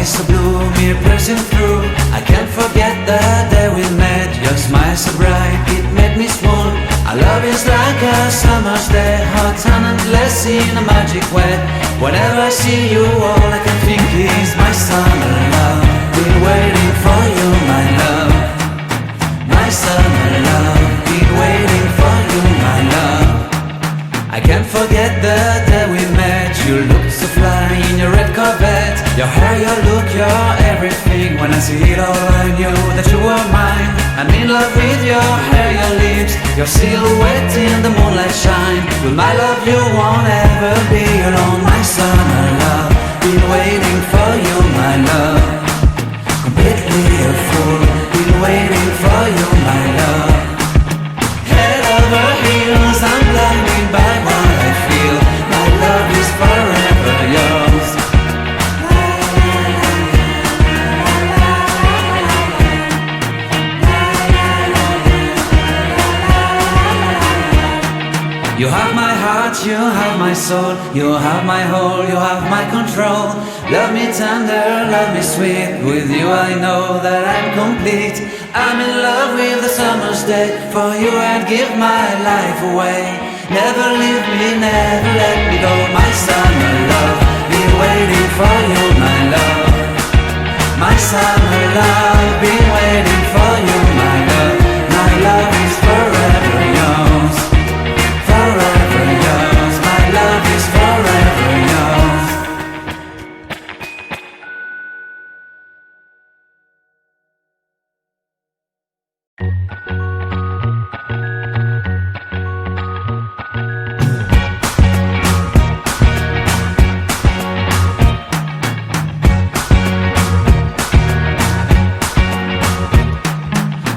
eyes so blue, me piercing through. I can't forget the day we met. Your smile so bright, it made me swoon. Our love is like a summer's day, hot and endless in a magic way. Whenever I see you, all I can think is my summer love. Been waiting for you, my love. My summer love, been waiting for you, my love. I can't forget the day we met. You looked so fly in your red Corvette. Your hair, your look, your everything. When I see it all, I knew that you were mine. I'm in love with your hair, your lips, your silhouette in the moonlight shine. With my love you won't ever be alone. My summer love, been waiting for you, my love. Completely a fool, been waiting for you, my love. Head over heels, I'm blinded by what I feel. My love is forever yours. You have my heart, you have my soul, you have my whole, you have my control. Love me tender, love me sweet. With you I know that I'm complete. I'm in love with the summer's day. For you I'd give my life away. Never leave me, never let me go. My summer love, been waiting for you, my love. My summer love, been waiting for you, my love. My love is forever yours. Forever yours, my love is forever yours.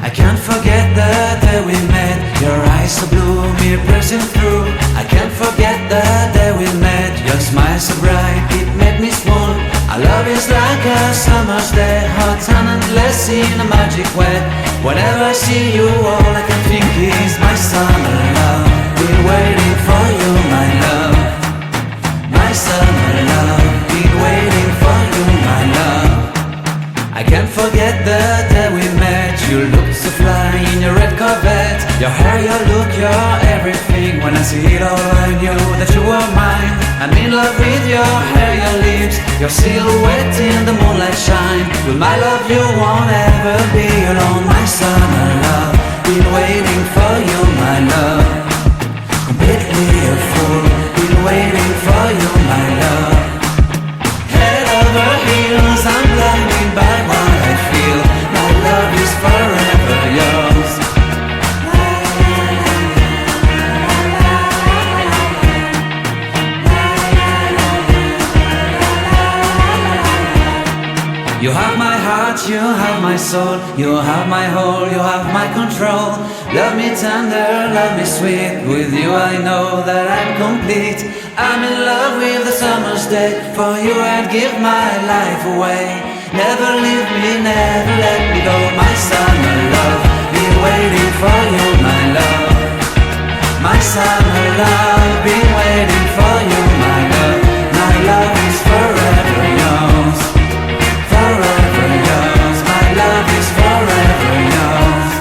I can't forget the day we met. Your eyes so blue, me piercing through. I can't forget the day we met. Your smile so bright, it made me swoon. Our love is like a summer's day, hot and endless in a magic way. Whenever I see you, all I can think is my summer love. Been waiting for you, my love. My summer love, been waiting for you, my love. I can't forget the day we met. You looked so fly in your red Corvette. Your hair, your look, your everything. When I see it all, I knew that you were mine. I'm in love with your hair, your lips, your silhouette in the moonlight shine. With my love you won't ever be alone. My summer love, been waiting for you, my love. Completely a fool, been waiting for you, my love. Head over heels, I'm blinded by what I feel. My love is forever yours. You have my heart, you have my soul, you have my whole, you have my control. Love me tender, love me sweet. With you I know that I'm complete. I'm in love with the summer's day. For you I'd give my life away. Never leave me, never let me go. My summer love, been waiting for you, my love. My summer love, been waiting for you, my love. My love is forever yours. Forever yours, my love is forever yours.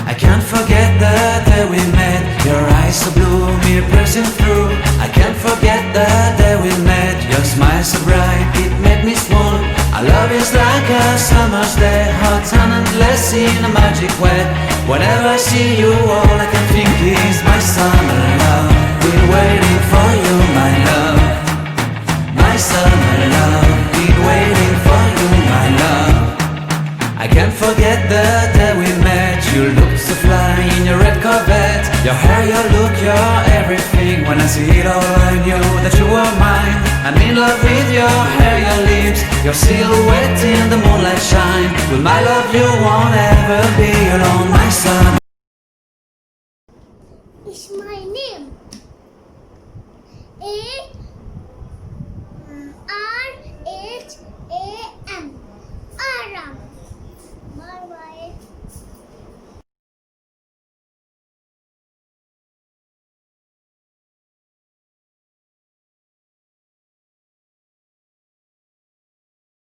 I can't forget the day we met. Your eyes so blue, me piercing through. I can't forget the day we met. Your smile so bright, it made me swoon. Our love is like a summer's day, hot and endless in a magic way. Whenever I see you, all I can think is my summer love. Been waiting for you, my love. My summer love, been waiting for you, my love. I can't forget the day we met. You looked so fly in your red Corvette. Your hair, your look, your everything. When I see it all, I knew that you were mine. I'm in love with your hair, your lips, your silhouette in the moonlight shine. With my love you won't ever be alone, my son.